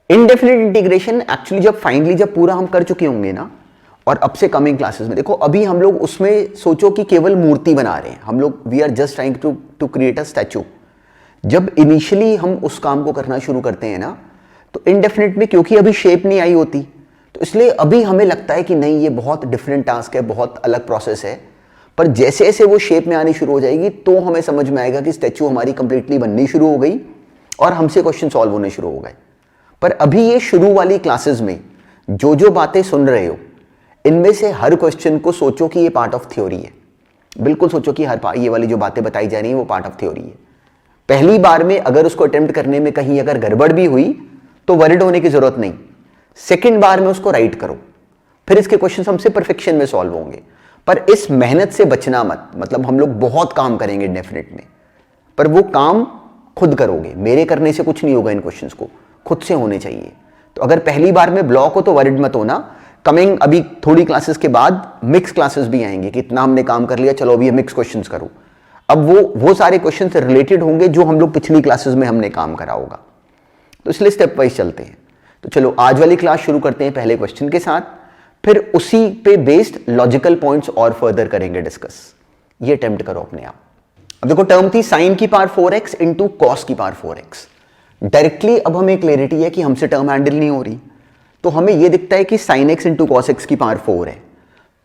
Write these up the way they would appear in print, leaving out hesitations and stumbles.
Indefinite integration actually जब पूरा हम कर चुके होंगे ना, और अब से कमिंग क्लासेस में देखो, अभी हम लोग उसमें सोचो कि केवल मूर्ति बना रहे हैं हम लोग, we are just trying to create a statue. जब इनिशियली हम उस काम को करना शुरू करते हैं ना, तो इनडेफिनेट में क्योंकि अभी शेप नहीं आई होती, तो इसलिए अभी हमें लगता है कि नहीं ये बहुत डिफरेंट टास्क है, बहुत अलग प्रोसेस है। पर जैसे जैसे वो शेप में आनी शुरू हो जाएगी तो हमें समझ में आएगा कि स्टैचू हमारी कंप्लीटली बननी शुरू हो गई और हमसे क्वेश्चन सॉल्व होने शुरू हो गए। पर अभी ये शुरू वाली क्लासेस में जो जो बातें सुन रहे हो, इनमें से हर क्वेश्चन को सोचो कि ये पार्ट ऑफ थ्योरी है। बिल्कुल सोचो कि ये वाली जो बातें बताई जा रही हैं वो पार्ट ऑफ थ्योरी है। पहली बार में अगर उसको अटेम्प्ट करने में कहीं अगर गड़बड़ भी हुई तो वरिड होने की जरूरत नहीं, सेकंड बार में उसको राइट करो, फिर इसके क्वेश्चन हमसे परफेक्शन में सॉल्व होंगे। पर इस मेहनत से बचना मत, मतलब हम लोग बहुत काम करेंगे डेफिनेट में, पर वो काम खुद करोगे, मेरे करने से कुछ नहीं होगा। इन क्वेश्चंस को खुद से होने चाहिए। तो अगर पहली बार में ब्लॉक हो तो वरिड मत होना। कमिंग अभी थोड़ी क्लासेस के बाद मिक्स क्लासेस भी आएंगे कि इतना हमने काम कर लिया, चलो अभी मिक्स क्वेश्चंस करो। अब वो सारे क्वेश्चन से रिलेटेड होंगे जो हम लोग पिछली क्लासेस में हमने काम करा होगा, तो इसलिए स्टेप वाइज चलते हैं। तो चलो आज वाली क्लास शुरू करते हैं पहले क्वेश्चन के साथ, फिर उसी पे बेस्ड लॉजिकल पॉइंट्स और फर्दर करेंगे डिस्कस। ये अटेम्प्ट करो अपने आप। अब देखो टर्म थी साइन की पावर 4x इंटू कॉस की पावर 4x। डायरेक्टली अब हमें क्लैरिटी है कि हमसे टर्म हैंडल नहीं हो रही, तो हमें यह दिखता है कि sine x into cos x की पावर 4 है।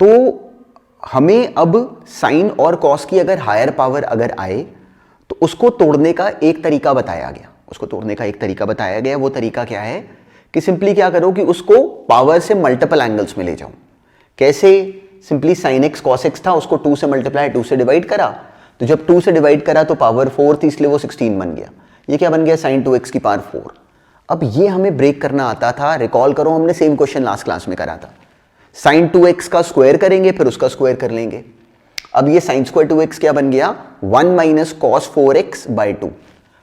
तो हमें अब साइन और कॉस की अगर हायर पावर अगर आए तो उसको तोड़ने का एक तरीका बताया गया। वो तरीका क्या है कि सिंपली क्या करो कि उसको पावर से मल्टीपल एंगल्स में ले जाओ। कैसे? Simply sine x cos x था, उसको 2 से मल्टीप्लाई 2 से डिवाइड करा, तो जब 2 से डिवाइड करा तो पावर 4 थी, इसलिए वो 16 बन गया। ये क्या बन गया? साइन 2x की पावर 4। अब ये हमें ब्रेक करना आता था। रिकॉल करो, हमने सेम क्वेश्चन लास्ट क्लास में करा था। साइन 2x का स्क्वायर करेंगे, फिर उसका स्क्वायर कर लेंगे। अब ये साइन स्क्वायर 2x क्या बन गया? 1 माइनस कॉस 4x बाई 2।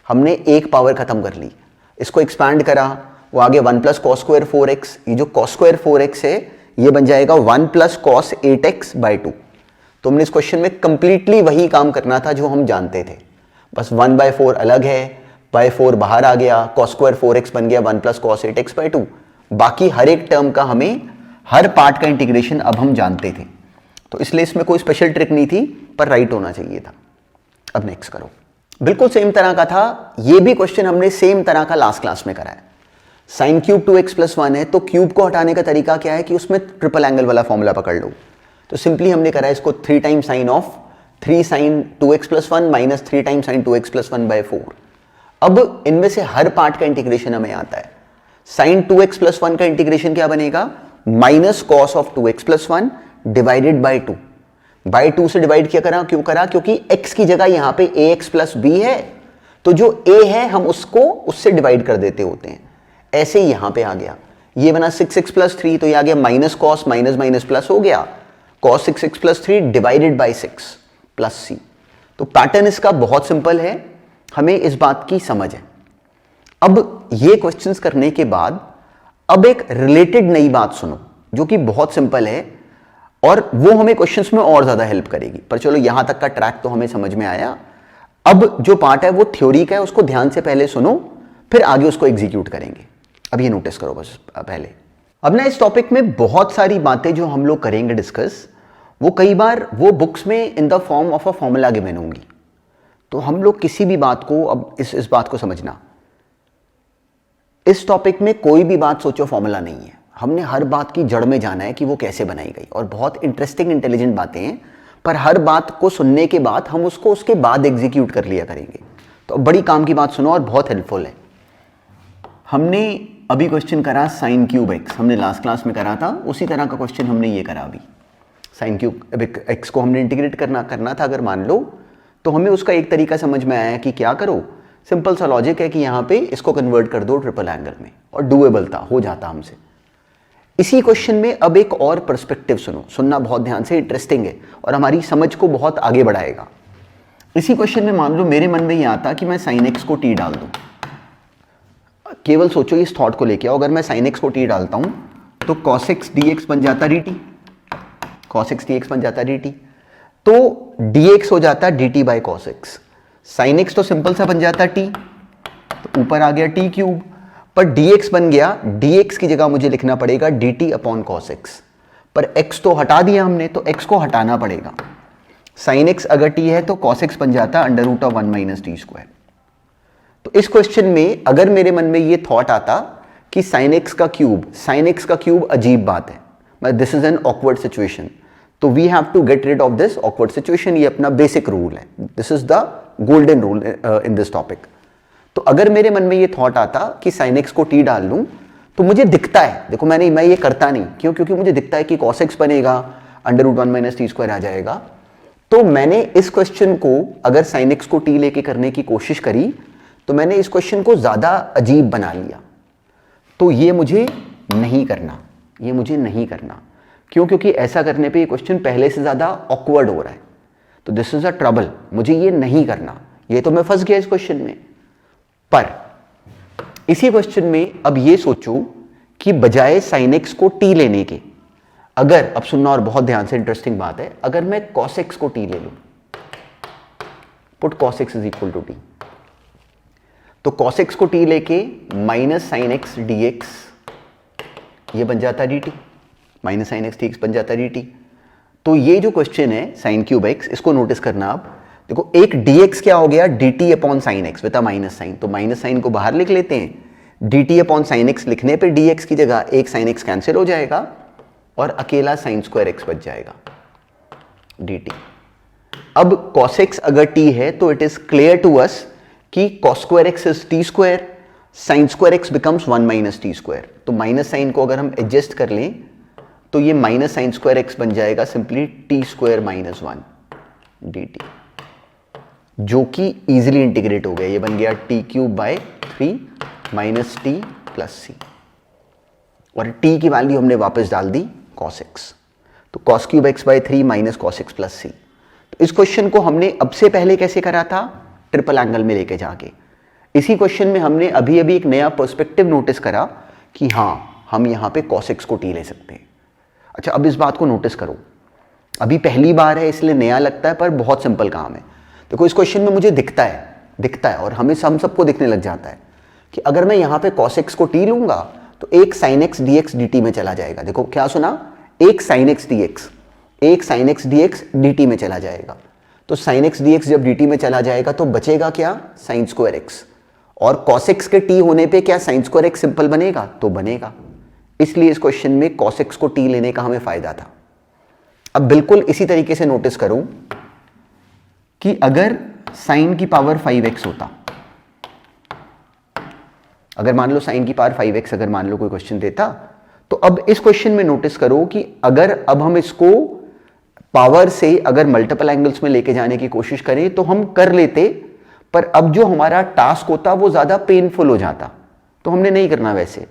हमने एक पावर खत्म कर ली, इसको एक्सपैंड करा, वो आगे 1 प्लस कॉस स्क्वायर 4x। ये जो कॉस स्क्वायर 4x है ये बन जाएगा 1 प्लस कॉस 8x बाई 2। तो हमने इस क्वेश्चन में कंप्लीटली वही काम करना था जो हम जानते थे, बस 1/4 अलग है, बाई 4 बाहर आ गया, कॉस स्क्वायर 4x बन गया 1 प्लस कॉस 8x बाई 2। बाकी हर एक टर्म का हमें हर पार्ट का इंटीग्रेशन अब हम जानते थे, तो इसलिए इसमें कोई स्पेशल ट्रिक नहीं थी, पर राइट होना चाहिए था। अब नेक्स्ट करो। बिल्कुल सेम तरह का था, ये भी क्वेश्चन हमने सेम तरह का लास्ट क्लास में कराया। साइन क्यूब 2x प्लस 1 है, तो क्यूब को हटाने का तरीका क्या है कि उसमें ट्रिपल एंगल वाला फॉर्मूला पकड़ लो। तो सिंपली हमने करा इसको 3 times sine of 3 sine 2x plus 1 minus 3 times sine 2x plus 1 by 4। अब इनमें से हर पार्ट का इंटीग्रेशन हमें आता है। साइन 2x प्लस 1 का इंटीग्रेशन क्या बनेगा? Minus cos of 2x plus 1 divided by 2। By 2 से डिवाइड क्या करा? क्यों करा? क्योंकि x की जगह यहां पे ax प्लस b है, तो जो a है हम उसको उससे डिवाइड कर देते होते हैं। ऐसे ही यहां पे आ गया, ये बना 6x प्लस 3, तो ये आ गया minus cos minus minus plus हो गया, cos 6x plus 3 divided by 6 plus c। तो पैटर्न इसका बहुत सिंपल है, हमें इस बात की समझ है। अब ये क्वेश्चंस करने के बाद अब एक रिलेटेड नई बात सुनो जो कि बहुत सिंपल है और वो हमें क्वेश्चंस में और ज्यादा हेल्प करेगी। पर चलो यहां तक का ट्रैक तो हमें समझ में आया। अब जो पार्ट है वो थ्योरी का है, उसको ध्यान से पहले सुनो, फिर आगे उसको एग्जीक्यूट करेंगे। अब ये नोटिस करो बस पहले। अब ना इस टॉपिक में बहुत सारी बातें जो हम लोग करेंगे डिस्कस, वो कई बार वो बुक्स में in the form of a formula given होंगी। तो हम लोग किसी भी बात को, अब इस बात को समझना, इस टॉपिक में कोई भी बात सोचो फॉर्मूला नहीं है। हमने हर बात की जड़ में जाना है कि वो कैसे बनाई गई, और बहुत इंटरेस्टिंग इंटेलिजेंट बातें हैं, पर हर बात को सुनने के बाद हम उसको उसके बाद एग्जीक्यूट कर लिया करेंगे। तो बड़ी काम की बात सुनो और बहुत हेल्पफुल है। हमने अभी क्वेश्चन करा साइन क्यूब एक्स, हमने लास्ट क्लास में करा था, उसी तरह का क्वेश्चन हमने ये करा अभी। साइन क्यूब एक्स को हमने इंटीग्रेट करना था अगर मान लो, तो हमें उसका एक तरीका समझ में आया कि क्या करो, सिंपल सा लॉजिक है कि यहाँ पे इसको कन्वर्ट कर दो ट्रिपल एंगल में, और डूएबल था, हो जाता हमसे। इसी क्वेश्चन में अब एक और पर्सपेक्टिव सुनना बहुत ध्यान से, इंटरेस्टिंग है और हमारी समझ को बहुत आगे बढ़ाएगा। इसी क्वेश्चन में मान लो मेरे मन में ये आता कि मैं साइन एक्स को टी डाल दूं। केवल सोचो इस थॉट को लेके आओ, अगर मैं साइन एक्स को टी डालता हूं तो कॉस एक्स डी एक्स बन जाता D T, cos x d x बन जाता डी टी, तो डी एक्स हो जाता D T by cos x. Sign x तो सिंपल सा बन जाता टी, तो ऊपर आ गया टी क्यूब, पर dx बन गया, dx की जगह मुझे लिखना पड़ेगा dt अपॉन cos x, पर x तो हटा दिया हमने, तो x को हटाना पड़ेगा। sin x अगर t है तो cos x बन जाता है under root of 1 minus T square. तो इस क्वेश्चन में अगर मेरे मन में ये थॉट आता कि sin x का क्यूब अजीब बात है, मतलब this is an awkward situation, तो we have to get rid of this awkward situation, ये अपना बेसिक रूल है, this is the golden rule in this topic. तो अगर मेरे मन में ये थॉट आता कि sin x को t डाल लूं, तो मुझे दिखता है, देखो मैं ये करता नहीं, क्यों? क्योंकि मुझे दिखता है कि cos x बनेगा under root 1 minus T square आ जाएगा। तो मैंने इस क्वेश्चन को अगर sin x को t लेके करने की कोशिश करी, तो मैंने इस क्वेश्चन को ज्यादा अजीब बना लिया। तो ये मुझे नहीं करना, ये मुझे नहीं करना। क्यों? क्योंकि ऐसा करने पे ये क्वेश्चन पहले से ज्यादा ऑकवर्ड हो रहा है, तो दिस इज अ ट्रबल, मुझे ये नहीं करना, ये तो मैं फंस गया इस क्वेश्चन में। पर इसी क्वेश्चन में अब ये सोचो कि बजाय sin x को t लेने के, अगर, अब सुनना और बहुत ध्यान से, इंटरेस्टिंग बात है, अगर मैं cos x को t ले लूं, put cos x is equal to t, तो cos x को t लेके माइनस sin x dx ये बन जाता है dt, minus sin x dx बन जाता है dt। तो ये जो क्वेश्चन है sin क्यूब x, इसको नोटिस करना आप, देखो एक dx क्या हो गया, dt upon sin x with minus sine, तो माइनस साइन को बाहर लिख लेते हैं, dt अपॉन sin x लिखने पे dx की जगह एक sin x कैंसिल हो जाएगा और अकेला sin स्क्वायर x बच जाएगा dt। अब cos x अगर t है तो it is clear to us कि cos square x is t square, sin square x becomes 1 minus T square. तो माइनस साइन को अगर हम एडजस्ट कर लें तो ये माइनस साइन स्क्वायर x बन जाएगा simply t square minus 1 dt, जो कि इजीली इंटीग्रेट हो गया, ये बन गया t cube by 3 minus T plus C, और t की वैल्यू हमने वापस डाल दी cos x, तो cos cube x by 3 minus cos x plus सी। तो इस क्वेश्चन को हमने अब से पहले कैसे करा था, ट्रिपल एंगल में लेके जाके। इसी क्वेश्चन में हमने अभी अभी एक नया पर्सपेक्टिव नोटिस करा कि हाँ, हम यहां पे cos x को t ले सकते हैं। अच्छा, अब इस बात को नोटिस करो, अभी पहली बार है इसलिए नया लगता है, पर बहुत सिंपल काम है। देखो इस क्वेश्चन में मुझे दिखता है और हम सबको दिखने लग जाता है कि अगर मैं यहां पे cos x को t लूंगा तो एक sin x dx dt में चला जाएगा। देखो क्या सुना, एक sin x dx dt में चला जाएगा। तो sin x dx जब dt में चला जाएगा तो बचेगा क्या, sin स्क्वायर x, और cos x के t होने पे क्या sin स्क्वायर x सिंपल बनेगा, तो बनेगा। इसलिए इस क्वेश्चन में cos x को t लेने का हमें फायदा था। अब बिल्कुल इसी तरीके से नोटिस करूं कि अगर sin की पावर 5x होता, अगर मान लो sin की पावर 5x अगर मान लो कोई क्वेश्चन देता, तो अब इस क्वेश्चन में नोटिस करो कि अगर अब हम इसको पावर से अगर मल्टीपल एंगल्स में लेके जाने की कोशिश करें तो हम कर लेते, पर अब जो हमारा टास्क होता वो ज्यादा पेनफुल हो जाता, तो हमने नहीं करना। वैसे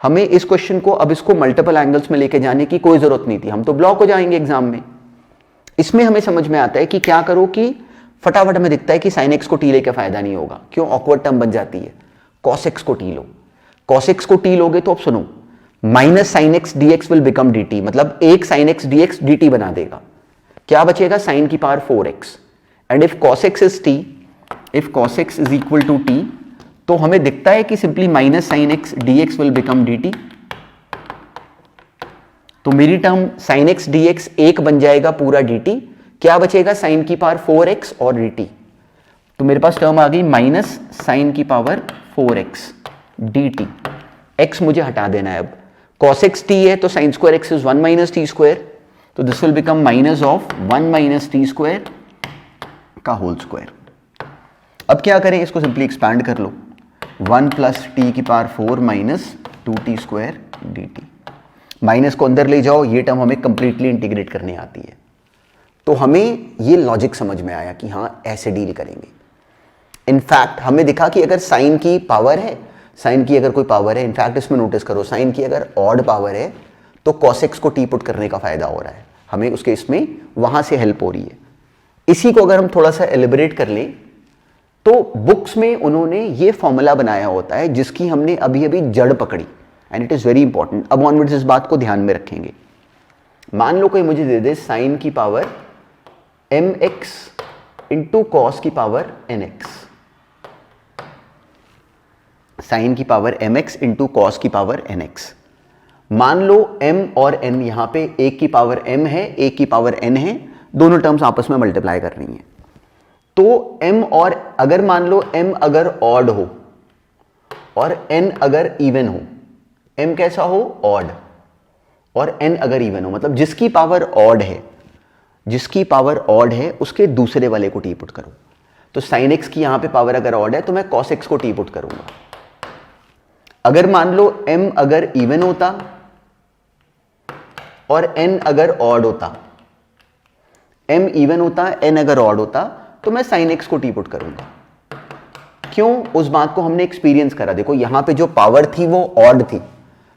हमें इस क्वेश्चन को अब इसको मल्टीपल एंगल्स में लेके जाने की कोई जरूरत नहीं थी, हम तो ब्लॉक हो जाएंगे एग्जाम में। इसमें हमें समझ में आता है कि क्या करो कि फटाफट हमें दिखता है कि sin x को t लेके फायदा नहीं होगा, क्यों, ऑकवर्ड टर्म बन जाती है। cos x को t लो, cos x को t लोगे तो अब सुनो, minus sin x dx will become dt, मतलब एक sin x dx dt बना देगा, क्या बचेगा, sin की power 4x, and if cos x is t, if cos x is equal to t, तो हमें दिखता है कि simply minus sin x dx will become dt। तो मेरी टर्म sin x dx एक बन जाएगा पूरा dt, क्या बचेगा, sin की पावर 4x और dt। तो मेरे पास टर्म आ गई माइनस sin की पावर 4x dt, x मुझे हटा देना है। अब cos x t है तो sin square x is 1 minus T square, तो this will become minus of 1 minus T square का होल स्क्वायर। अब क्या करें, इसको सिंपली एक्सपैंड कर लो, 1 प्लस टी की power 4 minus 2t square dt, minus को अंदर ले जाओ, ये टर्म हमें कंप्लीटली इंटीग्रेट करने आती है। तो हमें ये लॉजिक समझ में आया कि हाँ, ऐसे डील करेंगे। इनफैक्ट हमें दिखा कि अगर साइन की पावर है, साइन की अगर कोई पावर है, इनफैक्ट इसमें नोटिस करो, साइन की अगर ऑड पावर है तो cos x को t पुट करने का फायदा हो रहा है, हमें उसके इसमें वहां से हेल्प हो रही है। इसी को अगर हम थोड़ा सा एलिबरेट कर लें तो बुक्स में उन्होंने ये फॉर्मूला बनाया होता है जिसकी हमने अभी अभी जड़ पकड़ी, and it is very important. अब ऑनवर्ड्स इस बात को ध्यान में रखेंगे। मान लो कोई मुझे दे दे साइन की पावर mx इंटू कॉस की पावर nx, साइन की पावर mx इंटू कॉस की पावर nx। मान लो m और n यहां पे एक की पावर m है, एक की पावर n है, दोनों टर्म्स आपस में मल्टीप्लाई कर रही हैं। तो m और अगर मान लो m अगर ऑड हो और n अगर इवन हो, m कैसा हो ऑड और n अगर इवन हो, मतलब जिसकी पावर ऑड है, जिसकी पावर ऑड है उसके दूसरे वाले को टी पुट करो। तो साइन x की यहां पे पावर अगर ऑड है तो मैं कॉस x को टी पुट करूंगा। अगर मान लो m अगर इवन होता और n अगर ऑड होता, m इवन होता, n अगर ऑड होता, तो मैं साइन x को टी पुट करूंगा। क्यों? उस बात को हमने एक्सपीरियंस करा। देखो यहां पे जो पावर थी वो ऑड थी,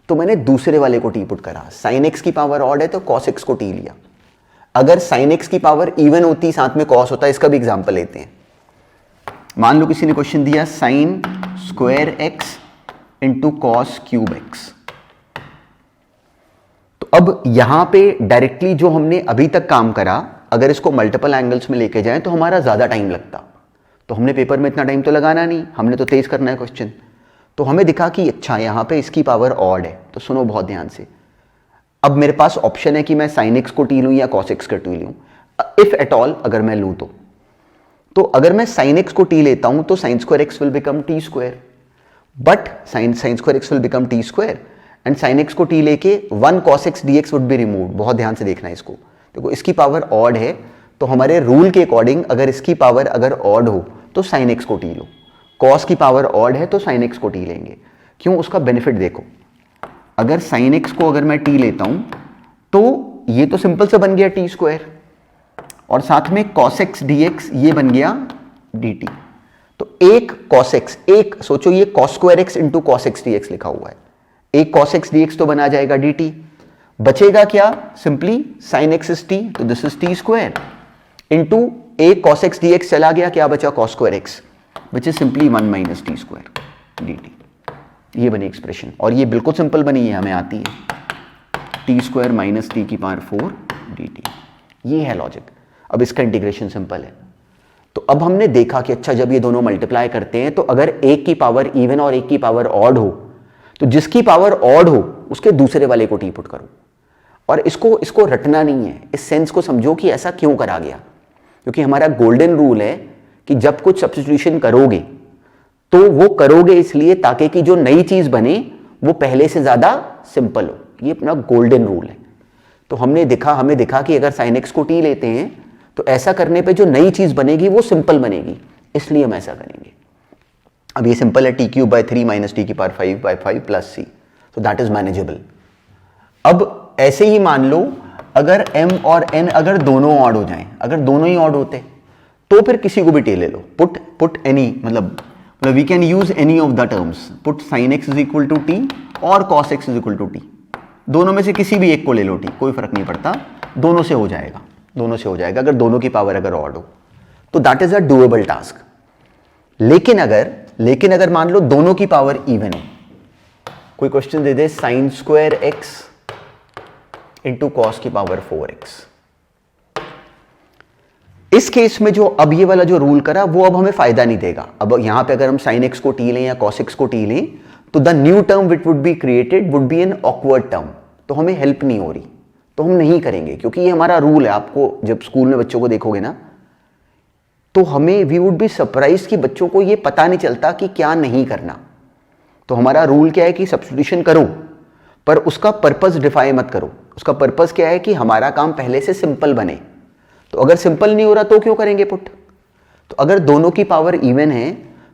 तो मैंने दूसरे वाले को टी पुट करा। साइन x की पावर ऑड है तो कॉस x को टी लिया। अगर साइन x की पावर इवन होती, साथ में कॉस होता, इसका भी एग्जांपल लेते हैं। मान लो किसी ने क्वेश्चन दिया sign square x into cos cube x। तो अब यहां पे डायरेक्टली जो हमने अभी तक काम करा, अगर इसको मल्टीपल एंगल्स में लेके जाएं तो हमारा ज्यादा टाइम लगता। तो हमने पेपर में इतना टाइम तो लगाना नहीं, हमने तो तेज करना है क्वेश्चन। तो हमें दिखा कि अच्छा यहां पे इसकी पावर ऑड है, तो सुनो बहुत ध्यान से। अब मेरे पास ऑप्शन है कि मैं साइन x को टी लूं या कॉस x को टी लूं, इफ एट ऑल अगर मैं लूं तो अगर मैं साइन x को टी लेता हूं तो sine square x will become t square, but sine square x will become t square and sine x को टी लेके 1 cos x dx would be removed. बहुत ध्यान से देखना है इसको। देखो इसकी पावर ऑड है तो हमारे रूल के अकॉर्डिंग अगर इसकी पावर अगर ऑड हो तो साइन x को टी लो, कॉस की पावर ऑड है तो साइन x को टी लेंगे। क्यों? उसका बेनिफिट देखो। अगर साइन x को अगर मैं टी लेता हूं तो ये तो सिंपल से बन गया टी स्क्वायर और साथ में cos x dx ये बन गया dt। तो एक cos x, एक सोचो ये cos square x into cos x dx लिखा हुआ है, एक cos x dx तो बना जाएगा dt। बचेगा क्या? Simply sin x is t, तो this is t square into एक cos x dx चला गया, क्या बचा? cos square x which is simply 1 minus T square dt। ये बनी एक्सप्रेशन और ये बिल्कुल सिंपल बनी है, हमें आती है। टी स्क्वायर माइनस टी की पावर 4 dt। ये है लॉजिक। अब इसका इंटीग्रेशन सिंपल है। तो अब हमने देखा कि अच्छा जब ये दोनों मल्टीप्लाई करते हैं तो अगर एक की पावर इवन और एक की पावर ऑड हो तो जिसकी पावर ऑड हो उसके दूसरे वाले को टी पुट करो। और इसको रटना नहीं है, इस सेंस को समझो कि ऐसा क्यों करा गया। क्योंकि हमारा गोल्डन रूल है कि जब कुछ सब्स्टिट्यूशन करोगे तो वो करोगे इसलिए ताकि कि जो नई चीज बने वो पहले से ज्यादा सिंपल हो। ये अपना गोल्डन रूल है। तो हमें देखा कि अगर sin x को t लेते हैं तो ऐसा करने पे जो नई चीज बनेगी वो सिंपल बनेगी, इसलिए हम ऐसा करेंगे। अब ये सिंपल है, T cube by 3 minus t की पावर 5 बाई 5 प्लस सी, तो दैट इज मैनेजेबल। अब ऐसे ही मान लो अगर m और n अगर दोनों ऑड हो जाएं, अगर दोनों ही ऑड होते तो फिर किसी को भी टी ले लो। पुट एनी, मतलब we can use any of the terms. Put sin x is equal to t और cos x is equal to t. दोनों में से किसी भी एक को ले लो टी, कोई फर्क नहीं पड़ता, दोनों से हो जाएगा, दोनों से हो जाएगा अगर दोनों की पावर अगर ऑड हो तो that is a doable task. लेकिन अगर मान लो दोनों की पावर इवन हो, कोई क्वेश्चन दे दे sine square x into cos की पावर 4x, इस केस में जो अब ये वाला जो रूल करा वो अब हमें फायदा नहीं देगा। अब यहां पे अगर हम sin x को t लें या cos x को t लें तो the new term which would be created would be an awkward term, तो हमें हेल्प नहीं हो रही, तो हम नहीं करेंगे क्योंकि ये हमारा रूल है। आपको जब स्कूल में बच्चों को देखोगे ना तो हमें वी वुड बी सरप्राइज कि बच्चों को ये पता नहीं चलता कि क्या नहीं करना। तो हमारा रूल क्या है कि सब्स्टिट्यूशन करो पर उसका पर्पस डिफाई मत करो। उसका पर्पस क्या है कि हमारा काम पहले से सिंपल बने। तो अगर सिंपल नहीं हो रहा तो क्यों करेंगे पुट? तो अगर दोनों की पावर इवन है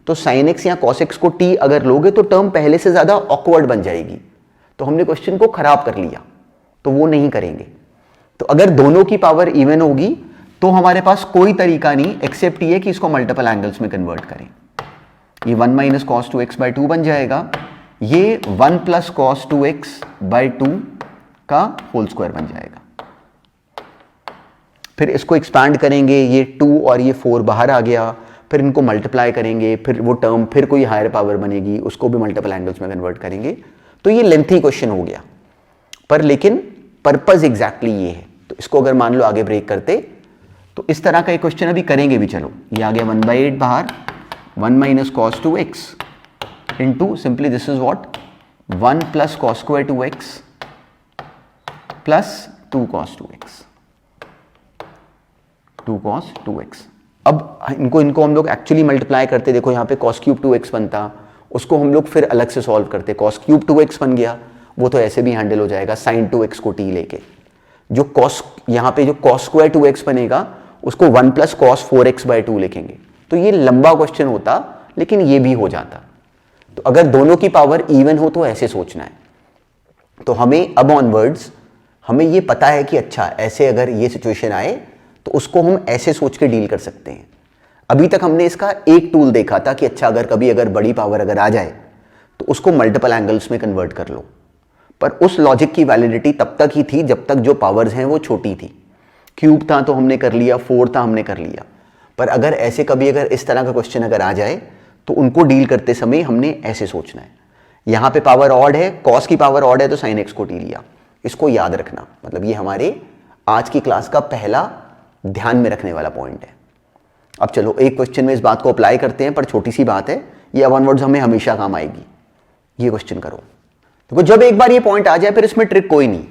तो sin x या cos x को t अगर लोगे तो टर्म पहले से ज्यादा ऑकवर्ड बन जाएगी, तो हमने क्वेश्चन को खराब कर लिया, तो वो नहीं करेंगे। तो अगर दोनों की पावर इवन होगी तो हमारे पास कोई तरीका नहीं एक्सेप्ट ये कि इसको मल्टीपल एंगल्स में कन्वर्ट करें। ये 1 माइनस कॉस 2x बाई 2 बन जाएगा, ये 1 प्लस कॉस 2x बाई 2 का होल स्क्वायर बन जाएगा। फिर इसको एक्सपैंड करेंगे, ये 2 और ये 4 बाहर आ गया, फिर इनको मल्टीप्लाई करेंगे, फिर वो टर्म फिर कोई हायर पावर बनेगी, उसको भी मल्टीपल एंगल्स में कन्वर्ट करेंगे। तो ये लेंथी क्वेश्चन हो गया, पर लेकिन पर्पस एग्जैक्टली ये है। तो इसको अगर मान लो आगे ब्रेक करते तो इस तरह का एक क्वेश्चन अभी करेंगे भी। चलो ये आ गया 1/8 बाहर, 1 minus cos 2x into simply this is what 1 plus cos square 2x plus 2 cos 2x, 2 cos 2x। अब इनको हम लोग एक्चुअली मल्टीप्लाई करते, देखो यहाँ पे cos क्यूब 2x बनता, उसको हम लोग फिर अलग से सॉल्व करते, cos क्यूब 2x बन गया, वो तो ऐसे भी हैंडल हो जाएगा sin 2x को t लेके। जो cos यहाँ पे जो cos स्क्वायर 2x बनेगा उसको 1 प्लस cos 4x बाई 2 लिखेंगे। तो ये लंबा क्वेश्चन होता, लेकिन ये भी हो जाता। तो अगर दोनों की पावर इवन हो तो ऐसे सोचना है। तो हमें अब ऑनवर्ड्स हमें ये पता है कि अच्छा ऐसे अगर ये सिचुएशन आए तो उसको हम ऐसे सोच के डील कर सकते हैं। अभी तक हमने इसका एक टूल देखा था कि अच्छा अगर बड़ी पावर अगर आ जाए तो उसको मल्टीपल एंगल्स में कन्वर्ट कर लो, पर उस लॉजिक की वैलिडिटी तब तक ही थी जब तक जो पावर्स हैं वो छोटी थी। क्यूब था तो हमने कर लिया, 4 था हमने कर लिया, पर अगर ऐसे कभी अगर इस तरह का क्वेश्चन अगर आ जाए तो उनको डील करते समय हमने ऐसे सोचना है। यहाँ पे पावर ऑड है, कॉस की पावर ऑड है तो साइन एक्स को टी लिया, इसको याद रखना। मतलब ये हमारे आज की क्लास का पहला ध्यान में रखने वाला पॉइंट है। अब चलो एक क्वेश्चन में इस बात को अप्लाई करते हैं, पर छोटी सी बात है, ये अब ऑनवर्ड्स हमें हमेशा काम आएगी। ये क्वेश्चन करो, देखो जब एक बार ये पॉइंट आ जाए फिर इसमें ट्रिक कोई नहीं।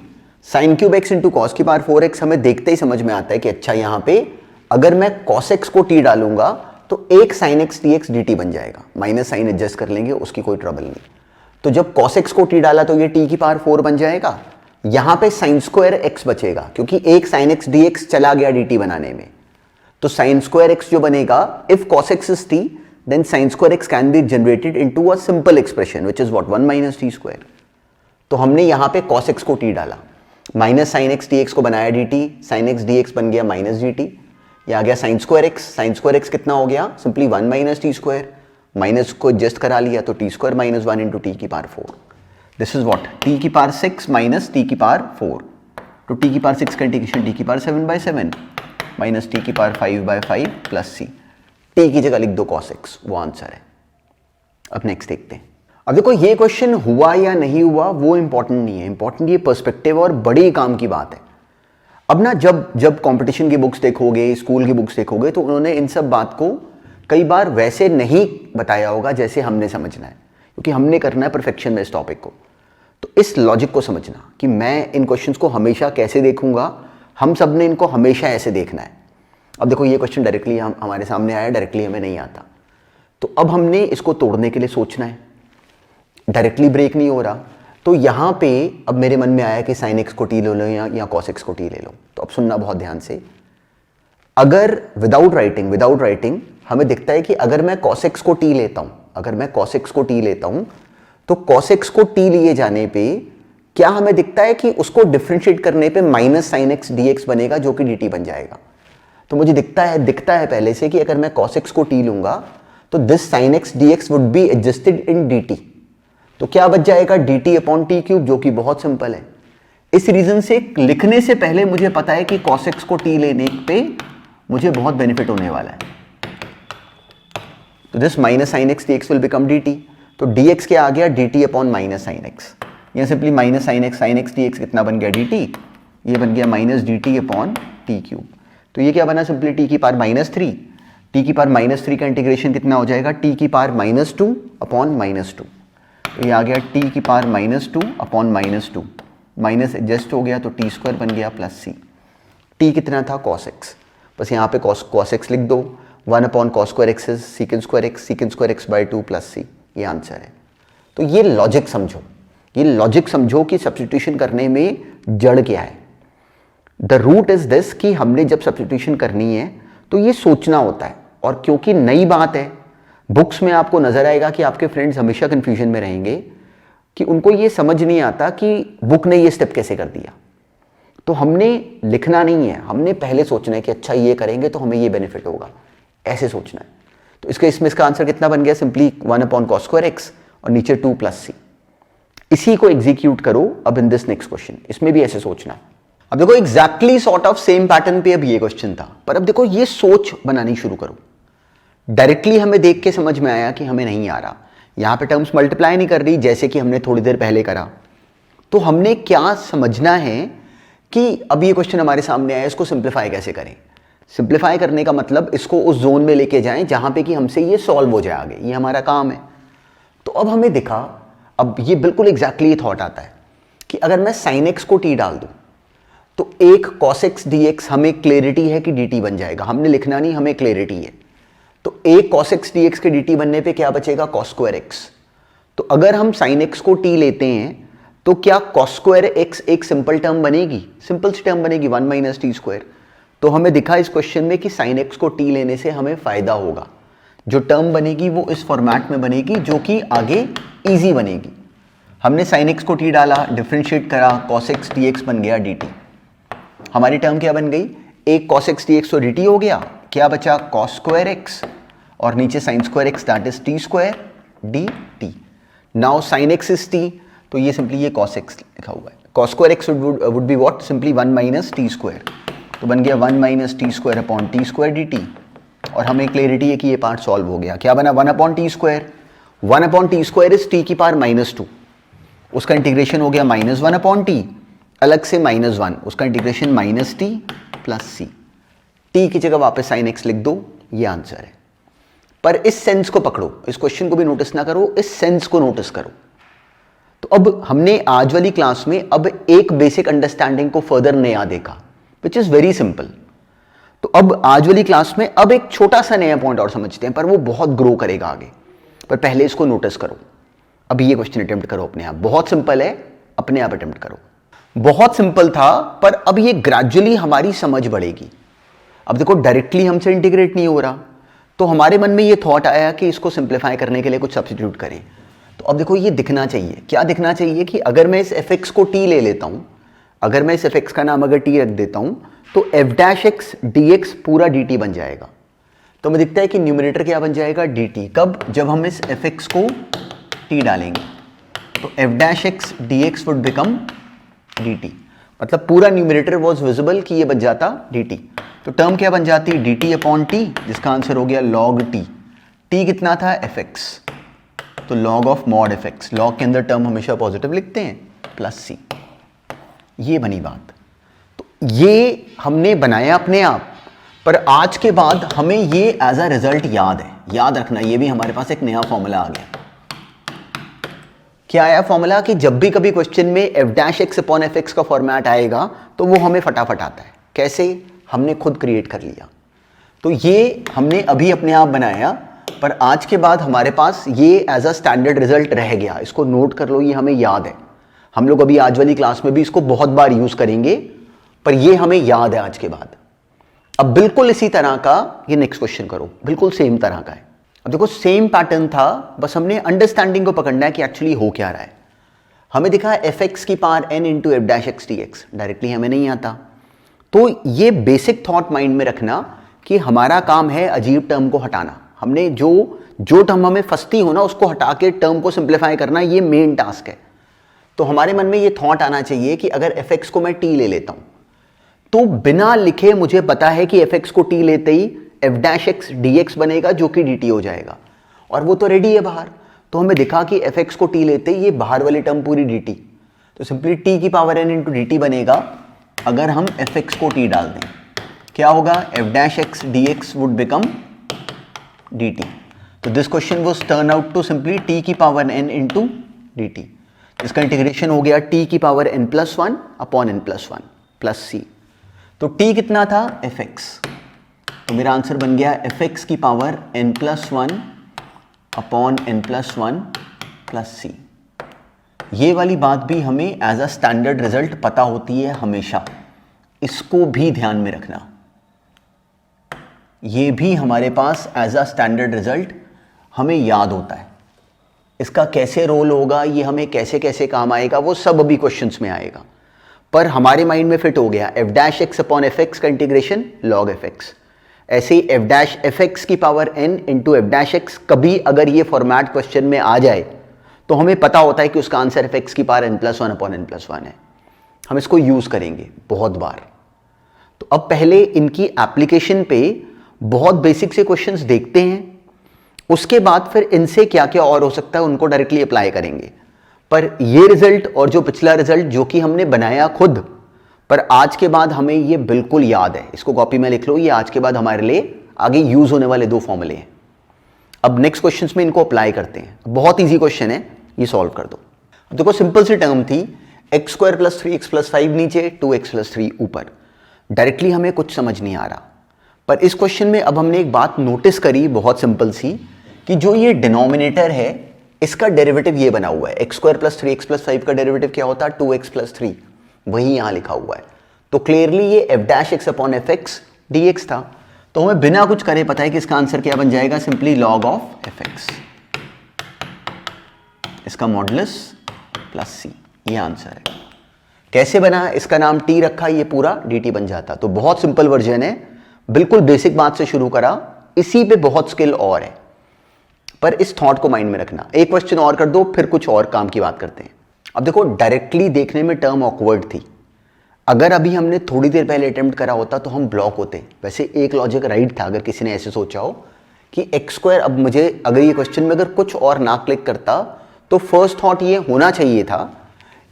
Sine cube x into cos की पावर 4x हमें देखते ही समझ में आता है कि अच्छा यहाँ पे अगर मैं cos x को t डालूंगा तो एक sin x dx dt बन जाएगा, माइनस साइन एडजस्ट कर लेंगे, उसकी कोई ट्रबल नहीं। तो जब cos x को t डाला तो ये t की पावर 4 बन जाएगा, यहां पे sin स्क्वायर x बचेगा क्योंकि एक sin x dx चला गया dt बनाने में। तो sin स्क्वायर x जो बनेगा, if cos x is t then sin square x can be generated into a simple expression which is what 1 minus t square। तो हमने यहां पे cos x को t डाला, माइनस साइन एक्स dx को बनाया dt, साइन एक्स dx बन गया माइनस dt, ये आ गया sin square x। Sine square x कितना हो गया, simply 1 minus T square, minus को एडजस्ट करा लिया तो t square minus 1 into t की power 4। This is what t की पावर 6 माइनस टी की पावर 4। तो टी की पावर 6 का इंटीग्रेशन टी की पावर 7/7 माइनस टी की पावर 5/5 प्लस सी। टी की जगह लिख दो cos x, वो आंसर है। अब नेक्स्ट देखते हैं। अब देखो ये क्वेश्चन हुआ या नहीं हुआ वो इंपॉर्टेंट नहीं है, इंपॉर्टेंट ये पर्सपेक्टिव और बड़ी काम की बात है। अब ना जब कंपटीशन की बुक्स देखोगे, स्कूल की बुक्स देखोगे, तो उन्होंने इन सब बात को कई बार वैसे नहीं बताया होगा जैसे हमने समझना है, क्योंकि हमने करना है परफेक्शन में इस टॉपिक को। तो इस लॉजिक को समझना कि मैं इन क्वेश्चंस को हमेशा कैसे देखूंगा, हम सब ने इनको हमेशा ऐसे देखना है। अब देखो ये क्वेश्चन डायरेक्टली हमारे सामने आया, डायरेक्टली हमें नहीं आता, तो अब हमने इसको तोड़ने के लिए सोचना है। डायरेक्टली ब्रेक नहीं हो रहा, तो यहाँ पे अब मेरे मन में आया कि साइन एक्स को टी ले लो या कॉस एक्स को टी ले लो। तो अब सुनना बहुत ध्यान से, अगर विदाउट राइटिंग हमें दिखता है कि अगर मैं कॉस एक्स को टी लेता हूं, तो कॉस एक्स को टी लिए जाने पे क्या हमें दिखता है कि उसको डिफरेंशिएट करने पे minus sine x d x बनेगा जो कि डी टी बन जाएगा। तो मुझे दिखता है पहले से कि अगर मैं कॉस एक्स को टी लूंगा तो this sign x d x would be adjusted in D t. तो क्या बच जाएगा D t upon t cube, जो कि बहुत सिंपल है। इस रीजन से लिखने से पहले मुझे पता है कि cos x को t लेने पे मुझे बहुत बेनिफिट होने वाला है। तो this minus sine x d x will become d t. तो डी एक्स क्या आ गया, d t upon minus sine x. यह simply minus sine x d x कितना बन गया डी टी, ये बन गया minus d t upon t cube. तो ये क्या बना, सिंपली टी की पावर -3, टी की पावर -3 का इंटीग्रेशन कितना हो जाएगा, टी की पावर -2 अपॉन -2। तो ये आ गया टी की पावर -2 अपॉन -2, माइनस एडजस्ट हो गया तो टी स्क्वायर बन गया प्लस सी। टी कितना था, cos x, बस यहाँ पे cos x लिख दो, 1 upon cos square x is secant square x by 2 plus c, ये आंसर है। तो ये लॉजिक समझो कि सब्स्टिट्यूशन करने में जड़ क्या है। द रूट इज दिस कि हमने जब सब्स्टिट्यूशन करनी है तो ये सोचना होता है, और क्योंकि नई बात है, बुक्स में आपको नजर आएगा कि आपके फ्रेंड्स हमेशा कंफ्यूजन में रहेंगे कि उनको ये समझ नहीं आता कि बुक ने ये स्टेप कैसे कर दिया। तो हमने लिखना नहीं है, हमने पहले सोचना है कि अच्छा ये करेंगे तो हमें ये बेनिफिट होगा, ऐसे सोचना है। तो इसका आंसर कितना बन गया, simply 1 upon cos square x और नीचे 2 प्लस सी। इसी को एग्जीक्यूट करो अब इन दिस नेक्स्ट क्वेश्चन, इसमें भी ऐसे सोचना है। अब देखो exactly sort of same pattern पे अब ये क्वेश्चन था, पर अब देखो ये सोच बनानी शुरू करो। डायरेक्टली हमें देख के समझ में आया कि हमें नहीं आ रहा, यहां पे टर्म्स मल्टीप्लाई नहीं कर रही जैसे कि हमने थोड़ी देर पहले करा। तो हमने क्या समझना है कि अब ये क्वेश्चन हमारे सामने आया, इसको सिंप्लीफाई कैसे करें। सिंप्लीफाई करने का मतलब इसको उस जोन में लेके जाएं जहां पे कि हमसे ये सॉल्व हो जाए आगे, ये हमारा काम है। तो अब हमें दिखा, अब ये बिल्कुल एग्जैक्टली ये थॉट आता है कि अगर मैं साइन एक्स को टी डाल दूं तो एक कॉस एक्स डी एक्स, हमें क्लियरिटी है कि डी टी बन जाएगा, हमने लिखना नहीं, हमें क्लियरिटी है। तो एक कॉस एक्स डी एक्स के डी टी बनने पे क्या बचेगा, कॉस स्क्वायर एक्स। तो अगर हम साइन एक्स को टी लेते हैं तो क्या कॉस स्क्वायर एक्स एक सिंपल टर्म बनेगी, सिंपल सी टर्म बनेगी 1 माइनस टी स्क्वायर। तो हमें दिखा इस क्वेश्चन में कि साइन एक्स को टी लेने से हमें फायदा होगा, जो टर्म बनेगी वो इस फॉर्मेट में बनेगी जो कि आगे इजी बनेगी। हमने साइन एक्स को टी डाला, डिफरेंशिएट करा, कॉस एक्स डी एक्स बन गया डी टी। हमारी टर्म क्या बन गई, एक कॉस एक्स डी एक्स तो डी टी हो गया, क्या बचा कॉस स्क्वायर एक्स और नीचे sine square x that is T square D T. Now sine x is T, तो ये सिंपली ये कॉस एक्स लिखा हुआ है, cos square x would be what, simply 1 minus T square, तो बन गया 1 minus T square upon T square D T. और हमें क्लियरिटी है कि ये पार्ट सॉल्व हो गया, क्या बना 1 upon T square, 1 upon T square is T की पावर -2, उसका इंटीग्रेशन हो गया -1 अपॉन टी, अलग से -1, उसका integration minus T plus c, t की जगह वापस साइन एक्स लिख दो, ये आंसर है। पर इस सेंस को पकड़ो, इस क्वेश्चन को भी नोटिस ना करो, इस सेंस को नोटिस करो। तो अब हमने आज वाली क्लास में अब एक बेसिक अंडरस्टैंडिंग को फर्दर नया देखा, विच इज वेरी सिंपल। तो अब आज वाली क्लास में अब एक छोटा सा नया पॉइंट और समझते हैं, पर वो बहुत ग्रो करेगा आगे, पर पहले इसको नोटिस करो। अब ये क्वेश्चन अटेम्प्ट करो अपने आप, बहुत सिंपल है, अपने आप अटेम्प्ट करो। बहुत सिंपल था, पर अब ये ग्रेजुअली हमारी समझ बढ़ेगी। अब देखो डायरेक्टली हमसे इंटीग्रेट नहीं हो रहा, तो हमारे मन में ये थॉट आया कि इसको सिंप्लीफाई करने के लिए कुछ सब्स्टिट्यूट करें। तो अब देखो ये दिखना चाहिए, क्या दिखना चाहिए कि अगर मैं इस एफ एक्स को टी ले लेता हूं, अगर मैं इस एफ एक्स का नाम अगर टी रख देता हूं, तो f dash x d x पूरा डी टी बन जाएगा। तो हमें दिखता है कि न्यूमरेटर क्या बन जाएगा, डी टी। कब, जब हम इस एफ एक्स को टी डालेंगे, तो f dash x d x would become d T, मतलब पूरा न्यूमरेटर वॉज विजिबल कि ये बन जाता डी टी। तो टर्म क्या बन जाती, डी टी अपॉन टी, जिसका आंसर हो गया लॉग टी। टी कितना था, एफ एक्स, तो log of mod F x, log के अंदर टर्म हमेशा पॉजिटिव लिखते हैं, प्लस सी। ये बनी बात। तो ये हमने बनाया अपने आप, पर आज के बाद हमें ये एज अ रिजल्ट याद है, याद रखना, ये भी हमारे पास एक नया फॉर्मूला आ गया। क्या आया फॉर्मूला, कि जब भी कभी क्वेश्चन में F dash x upon f x का फॉर्मेट आएगा तो वो हमें फटाफट आता है। कैसे, हमने खुद क्रिएट कर लिया। तो ये हमने अभी अपने आप बनाया, पर आज के बाद हमारे पास ये एज अ स्टैंडर्ड रिजल्ट रह गया। इसको नोट कर लो, ये हमें याद है। हम लोग अभी आज वाली क्लास में भी इसको बहुत बार यूज करेंगे, पर ये हमें याद है आज के बाद। अब बिल्कुल इसी तरह का ये नेक्स्ट क्वेश्चन करो, बिल्कुल सेम तरह का है। अब देखो सेम पैटर्न था, बस हमने अंडरस्टैंडिंग को पकड़ना है कि एक्चुअली हो क्या रहा है। हमें दिखा एफ एक्स की power n into f dash x d x, directly हमें नहीं आता। तो ये बेसिक थॉट माइंड में रखना कि हमारा काम है अजीब टर्म को हटाना। हमने जो टर्म हमें फंसती हो ना, उसको हटा के टर्म को सिंप्लीफाई करना, ये मेन टास्क है। तो हमारे मन में ये थॉट आना चाहिए कि अगर एफ एक्स को मैं टी ले लेता हूं, तो बिना लिखे मुझे पता है कि एफ एक्स को टी लेते ही f dash x d x बनेगा, जो कि डी टी हो जाएगा, और वो तो रेडी है बाहर। तो हमें दिखा कि एफ एक्स को टी लेते ही ये बाहर वाली टर्म पूरी डी टी, तो सिंपली टी की power n into d t बनेगा। अगर हम एफ एक्स को टी डाल दें, क्या होगा, f dash x d x would become d t. तो this question was turn out to simply t की power n into d t. इसका इंटीग्रेशन हो गया टी की power n plus one upon n plus one plus सी। तो t कितना था, F x, तो मेरा आंसर बन गया एफ एक्स की power n plus one upon n plus one plus c. ये वाली बात भी हमें एज अ स्टैंडर्ड रिजल्ट पता होती है हमेशा, इसको भी ध्यान में रखना। ये भी हमारे पास एज अ स्टैंडर्ड रिजल्ट हमें याद होता है। इसका कैसे रोल होगा, ये हमें कैसे कैसे काम आएगा, वो सब अभी क्वेश्चंस में आएगा, पर हमारे माइंड में फिट हो गया। F dash x upon f x का इंटीग्रेशन लॉग एफ एक्स, ऐसे ही एफ डैश एफ एक्स की power n into f dash x. कभी अगर ये फॉर्मेट क्वेश्चन में आ जाए तो हमें पता होता है कि उसका आंसर एफ एक्स की power n plus one upon n plus one है। हम इसको यूज करेंगे बहुत बार। तो अब पहले इनकी एप्लीकेशन पे बहुत बेसिक से क्वेश्चंस देखते हैं, उसके बाद फिर इनसे क्या क्या और हो सकता है उनको डायरेक्टली अप्लाई करेंगे। पर ये रिजल्ट और जो पिछला रिजल्ट जो कि हमने बनाया खुद, पर आज के बाद हमें ये बिल्कुल याद है। इसको कॉपी में लिख लो, ये आज के बाद हमारे लिए आगे यूज होने वाले दो फॉर्मूले हैं। अब नेक्स्ट क्वेश्चन में इनको अप्लाई करते हैं, बहुत ईजी क्वेश्चन है, ये सॉल्व कर दो। अब देखो सिंपल सी टर्म थी, x square plus 3x plus 5 नीचे, 2x प्लस 3 ऊपर। डायरेक्टली हमें कुछ समझ नहीं आ रहा, पर इस क्वेश्चन में अब हमने एक बात नोटिस करी बहुत सिंपल सी, कि जो ये डिनोमिनेटर है इसका डेरिवेटिव ये बना हुआ है, x square plus 3x plus 5 का डेरिवेटिव क्या होता है, 2x प्लस 3, वही यहां लिखा हुआ है। तो क्लियरली ये f dash x upon f x d x था। तो हमें बिना कुछ करे पता है कि इसका आंसर क्या बन जाएगा, simply log of F x, इसका मॉडुलस प्लस सी, ये आंसर है। कैसे बना, इसका नाम टी रखा, ये पूरा डी टी बन जाता। तो बहुत सिंपल वर्जन है, बिल्कुल बेसिक बात से शुरू करा, इसी पे बहुत स्किल और है, पर इस थॉट को माइंड में रखना। एक क्वेश्चन और कर दो, फिर कुछ और काम की बात करते हैं। अब देखो डायरेक्टली देखने में टर्म ऑकवर्ड थी, अगर अभी हमने थोड़ी देर पहले अटेम्प्ट करा होता तो हम ब्लॉक होते। वैसे एक लॉजिक राइट था, अगर किसी ने ऐसे सोचा हो कि एक्स स्क्वायर, अब मुझे अगर ये क्वेश्चन में अगर कुछ और ना क्लिक करता तो फर्स्ट थॉट ये होना चाहिए था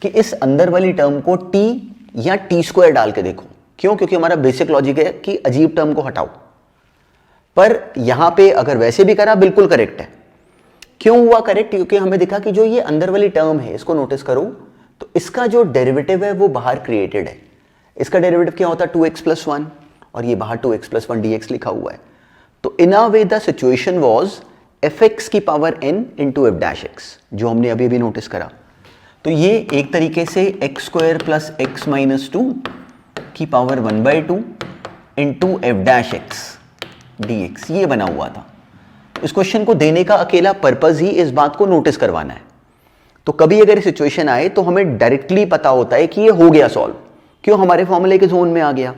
कि इस अंदर वाली टर्म को टी या टी स्क्वायर डाल के देखो। क्यों? क्योंकि हमारा बेसिक लॉजिक है कि अजीब टर्म को हटाओ, पर यहां पे अगर वैसे भी करा बिल्कुल करेक्ट है। क्यों हुआ करेक्ट? क्योंकि हमें दिखा कि जो ये अंदर वाली टर्म है, इसको नोटिस करो, तो इसका जो डेरिवेटिव है वो बाहर क्रिएटेड है। इसका डेरिवेटिव क्या होता है, 2x प्लस 1, और ये बाहर 2x प्लस 1 dx लिखा हुआ है। तो in a way the situation was fx की power n into f dash x, जो हमने अभी अभी नोटिस करा। तो ये एक तरीके से x square plus x minus 2 की power 1/2 into f dash x d x, ये बना हुआ था। इस क्वेश्चन को देने का अकेला पर्पज ही इस बात को नोटिस करवाना है। तो कभी अगर सिचुएशन आए तो हमें डायरेक्टली पता होता है कि ये हो गया सॉल्व, क्यों, हमारे फॉर्मूले के जोन में आ गया।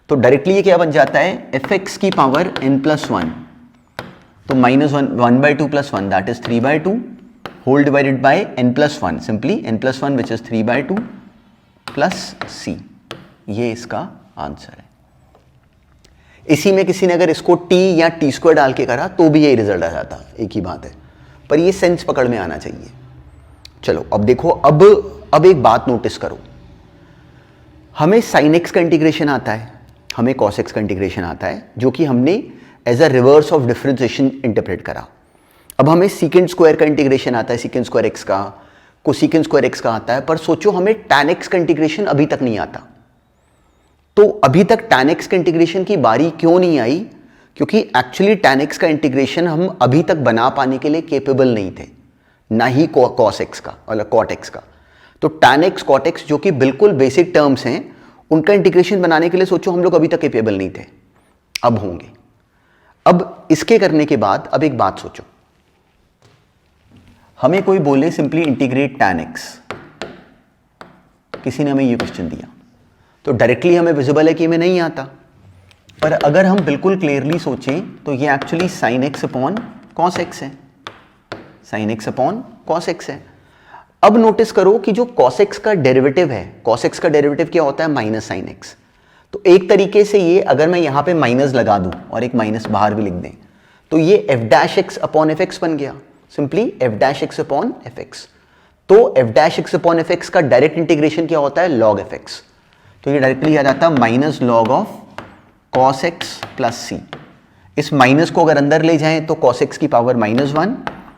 तो डायरेक्टली ये क्या बन जाता है, एफ एक्स की पावर n प्लस 1, तो minus 1/2 plus 1 that is 3/2 whole divided by n plus 1, simply n plus 1 which is 3/2 plus c, ये इसका आंसर है। इसी में किसी ने अगर इसको t या टी स्क्वायर डाल के करा तो भी यही रिजल्ट आ जाता, एक ही बात है, पर ये सेंस पकड़ में आना चाहिए। चलो अब देखो, अब एक बात नोटिस करो, हमें साइन एक्स का इंटीग्रेशन आता है, हमें कॉस एक्स का इंटीग्रेशन आता है, जो कि हमने as a reverse of differentiation interpret करा। अब हमें सीकेंड स्क्वायर का इंटीग्रेशन आता है, सीकेंड स्क्वायर एक्स का, कोसेकेंड स्क्वायर एक्स का आता है, पर सोचो हमें tan एक्स का इंटीग्रेशन अभी तक नहीं आता। तो अभी तक tan एक्स का इंटीग्रेशन की बारी क्यों नहीं आई? क्योंकि एक्चुअली tan एक्स का इंटीग्रेशन हम अभी तक बना पाने के लिए केपेबल नहीं थे, ना ही cos एक्स का और cot एक्स का। तो tan एक्स cot एक्स जो कि बिल्कुल बेसिक टर्म्स हैं, उनका इंटीग्रेशन बनाने के लिए सोचो हम लोग अभी तक केपेबल नहीं थे, अब होंगे। अब इसके करने के बाद अब एक बात सोचो, हमें कोई बोले सिंपली इंटीग्रेट tan एक्स, किसी ने हमें ये क्वेश्चन दिया, तो डायरेक्टली हमें विजिबल है कि हमें नहीं आता, पर अगर हम बिल्कुल क्लियरली सोचें तो ये actually sine x upon cos x है, sine x upon cos x है। अब नोटिस करो कि जो cos x का डेरिवेटिव है, cos x का डेरिवेटिव क्या होता है, माइनस साइन x। तो एक तरीके से ये अगर मैं यहां पे माइनस लगा दूं और एक माइनस बाहर भी लिख दें, तो ये f dash x upon f x बन गया, simply f dash x upon f x. तो f dash x upon f x का डायरेक्ट इंटीग्रेशन क्या होता है, लॉग एफ एक्स। तो ये डायरेक्टली आ जाता है minus log of cos x plus c. इस माइनस को अगर अंदर ले जाएं तो cos x की power -1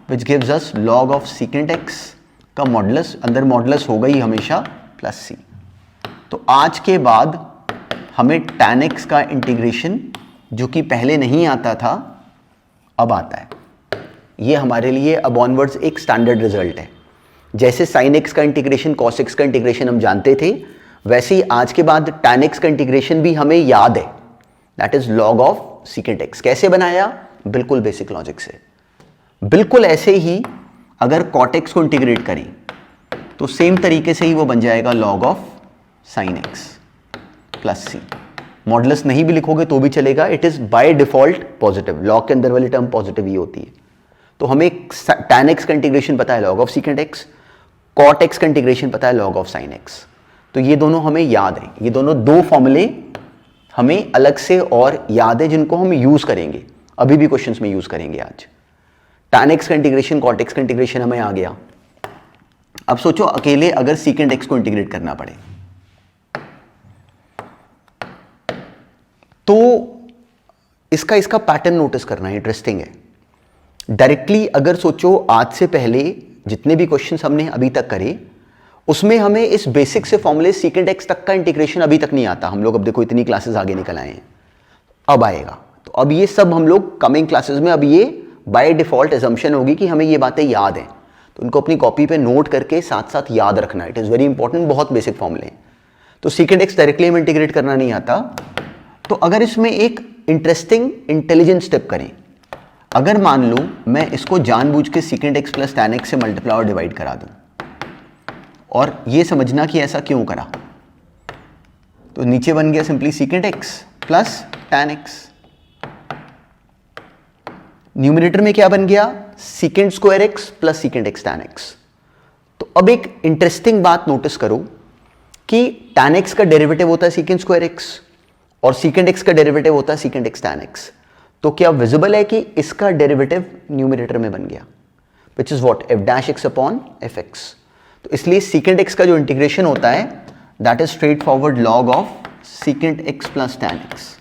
which gives us log of secant x का मॉडुलस, अंदर मॉडुलस होगा ही हमेशा प्लस सी। तो आज के बाद हमें tan x का इंटीग्रेशन जो कि पहले नहीं आता था अब आता है। ये हमारे लिए अब ऑनवर्ड्स एक स्टैंडर्ड रिजल्ट है। जैसे sin x का इंटीग्रेशन cos x का इंटीग्रेशन हम जानते थे, वैसे ही आज के बाद tan x का इंटीग्रेशन भी हमें याद है, that is log of secant x। कैसे बनाया, बिल्कुल बेसिक लॉजिक से। बिल्कुल ऐसे ही अगर cot x को इंटीग्रेट करें तो सेम तरीके से ही वो बन जाएगा log of sine x plus c. Modulus नहीं भी लिखोगे तो भी चलेगा, it is by default positive, log के अंदर वाली टर्म पॉजिटिव ही होती है। तो हमें tan x का इंटीग्रेशन पता है log of secant x, cot x का इंटीग्रेशन पता है लॉग ऑफ साइन x। तो ये दोनों हमें याद है, ये दोनों दो फॉर्मूले हमें अलग से और याद है, जिनको हम यूज करेंगे, अभी भी क्वेश्चंस में यूज करेंगे आज। tan x का इंटीग्रेशन cot x का इंटीग्रेशन हमें आ गया। अब सोचो अकेले अगर सीकेंट x को इंटीग्रेट करना पड़े तो इसका पैटर्न नोटिस करना इंटरेस्टिंग है। डायरेक्टली अगर सोचो आज से पहले जितने भी क्वेश्चंस हमने अभी तक करे उसमें हमें इस बेसिक से फॉर्मूले सीकेंट एक्स तक का इंटीग्रेशन अभी तक नहीं आता। हम लोग अब देखो इतनी क्लासेस आगे निकल आए हैं, अब आएगा। तो अब ये सब हम लोग कमिंग क्लासेस में, अब ये बाय डिफॉल्ट एजम्पशन होगी कि हमें ये बातें याद हैं, तो इनको अपनी कॉपी पे नोट करके साथ साथ याद रखना। इट इज़ वेरी इंपॉर्टेंट, बहुत बेसिक फॉर्मूले हैं। तो सीकेंट एक्स डायरेक्टली हम इंटीग्रेट करना नहीं आता। तो अगर इसमें एक इंटरेस्टिंग इंटेलिजेंट स्टेप करें, अगर मान लो मैं इसको जानबूझ के secant x plus tan x से मल्टीप्लाई और डिवाइड करा दूं, और ये समझना कि ऐसा क्यों करा, तो नीचे बन गया simply secant x plus tan x, numerator में क्या बन गया, secant square x plus secant x tan x. तो अब एक इंटरेस्टिंग बात नोटिस करो कि टैन एक्स का डेरिवेटिव होता है सीकेंट स्क्वायर एक्स और सीकेंट एक्स का डेरिवेटिव होता है सीकेंट एक्स टैन एक्स। तो क्या विजिबल है कि इसका डेरिवेटिव न्यूमरेटर में बन गया, which is what, f dash x upon f x. तो इसलिए सीकेंट एक्स का जो इंटीग्रेशन होता है that is straightforward log of secant x plus tan x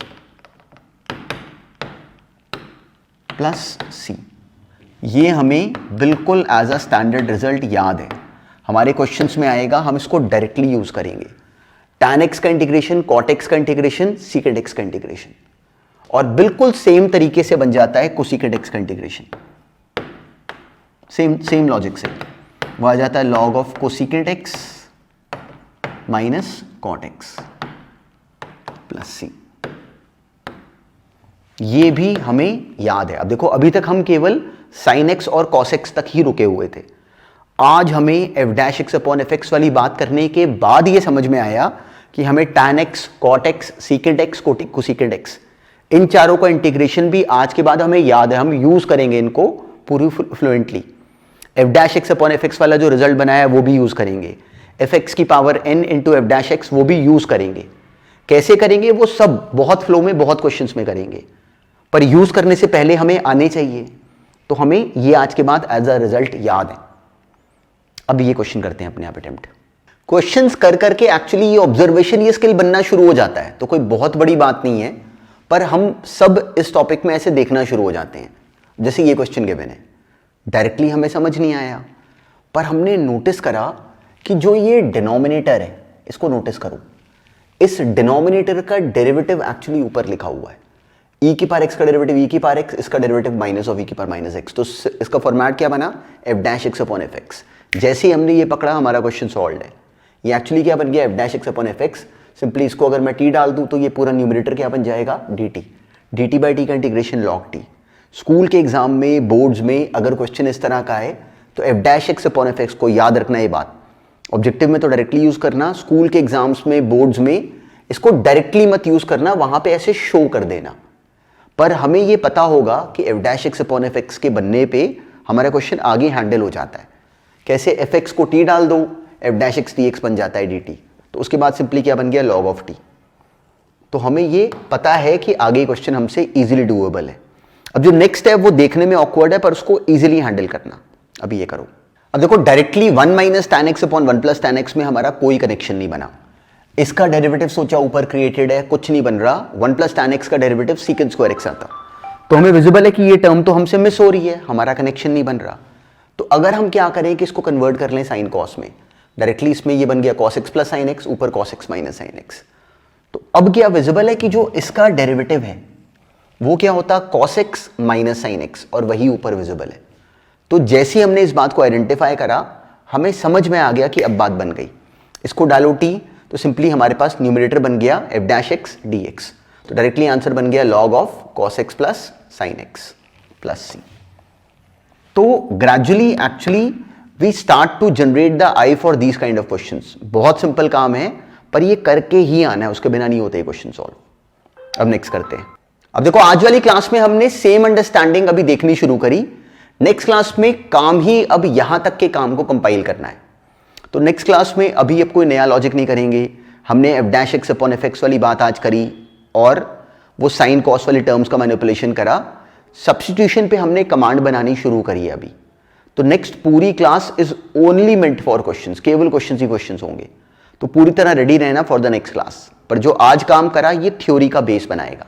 plus c. ये हमें बिल्कुल एज अ स्टैंडर्ड रिजल्ट याद है, हमारे क्वेश्चंस में आएगा, हम इसको डायरेक्टली यूज करेंगे। टैन एक्स का इंटीग्रेशन, कॉट एक्स का इंटीग्रेशन, सीकेंट एक्स का इंटीग्रेशन, और बिल्कुल सेम तरीके से बन जाता है कोसीकेंट एक्स का इंटीग्रेशन। सेम लॉजिक से वो आ जाता है log of cosecant x minus cot x plus c. ये भी हमें याद है। अब देखो अभी तक हम केवल साइन एक्स और कॉस एक्स तक ही रुके हुए थे। आज हमें F dash x upon f x वाली बात करने के बाद ये समझ में आया कि हमें tan x, cot x, secant x, cosecant x, इन चारों का इंटीग्रेशन भी आज के बाद हमें याद है, हम यूज करेंगे इनको पूरी fluently. F dash x upon f x वाला जो रिजल्ट बनाया है वो भी यूज करेंगे, एफ एक्स की power n into f dash x वो भी यूज करेंगे। कैसे करेंगे वो सब बहुत फ्लो में, बहुत क्वेश्चंस में करेंगे, पर यूज करने से पहले हमें आने चाहिए। तो हमें ये आज के बाद एज अ रिजल्ट याद है। अब ये क्वेश्चन करते हैं अपने आप अटेम्प्ट। क्वेश्चंस कर करके एक्चुअली ये ऑब्जर्वेशन, ये स्किल बनना शुरू हो जाता है, तो कोई बहुत बड़ी बात नहीं है, पर हम सब इस टॉपिक में ऐसे देखना शुरू हो जाते हैं। जैसे ये क्वेश्चन गिवन है, डायरेक्टली हमें समझ नहीं आया, पर हमने नोटिस करा कि जो ये डिनोमिनेटर है, इसको नोटिस करो, इस डिनोमिनेटर का डेरिवेटिव एक्चुअली ऊपर लिखा हुआ है। e की पावर x का डेरिवेटिव e की पावर x, इसका डेरिवेटिव माइनस ऑफ e की पावर माइनस x। तो इसका फॉर्मेट क्या बना, f dash x upon f x. जैसे ही हमने ये पकड़ा हमारा क्वेश्चन सॉल्व है। ये एक्चुअली क्या बन गया, f dash x upon f x. Simply इसको अगर मैं t डाल दूं तो ये पूरा न्यूमरेटर क्या बन जाएगा, dt। dt बाई t का इंटीग्रेशन log t। स्कूल के एग्जाम में, बोर्ड्स में अगर क्वेश्चन इस तरह का है तो f dash x upon f x को याद रखना। ये बात ऑब्जेक्टिव में तो डायरेक्टली यूज करना, स्कूल के एग्जाम्स में, बोर्ड्स में इसको डायरेक्टली मत यूज करना, वहां पे ऐसे शो कर देना। पर हमें ये पता होगा कि f dash x upon f x के बनने पे हमारा क्वेश्चन आगे हैंडल हो जाता है। कैसे, f x को t डाल दो, f डैश x dx बन जाता है dt। तो उसके बाद सिंपली क्या बन गया, log ऑफ t। तो हमें ये पता है कि आगे क्वेश्चन हमसे इजीली डूएबल है। अब जो नेक्स्ट है वो देखने में ऑकवर्ड है, पर उसको इजीली हैंडल करना। अभी ये करो। अब देखो directly 1 minus tan x upon 1 plus tan x में हमारा कोई कनेक्शन नहीं बना। इसका डेरिवेटिव सोचा ऊपर क्रिएटेड है, कुछ नहीं बन रहा। 1 प्लस टैन एक्स का डेरिवेटिव सीकेंट स्क्वायर एक्स आता, तो हमें विजिबल है कि ये टर्म तो हमसे मिस हो रही है, हमारा कनेक्शन नहीं बन रहा। तो अगर हम क्या करें कि इसको कन्वर्ट कर लें साइन कॉस में, डायरेक्टली इसमें ये बन गया cos x plus sine x, ऊपर cos x minus sine x. तो अब क्या विजिबल है कि जो इसका डेरिवेटिव है वो क्या होता, cos x minus sine x, और वही ऊपर विजिबल है। तो जैसे हमने इस बात को आइडेंटिफाई करा, हमें समझ में आ गया कि अब बात बन गई। इसको डालो t, तो सिंपली हमारे पास न्यूमरेटर बन गया f डैश x dx। तो डायरेक्टली आंसर बन गया log of cos x plus sin x plus c। तो gradually actually we start to generate the eye for these kind of questions. बहुत simple काम है, पर ये करके ही आना है, उसके बिना नहीं होते क्वेश्चन सॉल्व। अब नेक्स्ट करते हैं। अब देखो आज वाली क्लास में हमने सेम अंडरस्टैंडिंग अभी देखनी शुरू करी। नेक्स्ट क्लास में काम ही अब यहां तक के काम को कंपाइल करना है। तो नेक्स्ट क्लास में अभी अब कोई नया लॉजिक नहीं करेंगे। हमने F dash x upon f x वाली बात आज करी, और वो साइन कॉस वाली टर्म्स का मैनिपुलेशन करा। सब्स्टिट्यूशन पे हमने कमांड बनानी शुरू करी है अभी। तो नेक्स्ट पूरी class is only meant for questions, केवल क्वेश्चंस ही क्वेश्चंस होंगे। तो पूरी तरह रेडी रहना फॉर द नेक्स्ट क्लास। पर जो आज काम करा ये थ्योरी का बेस बनाएगा।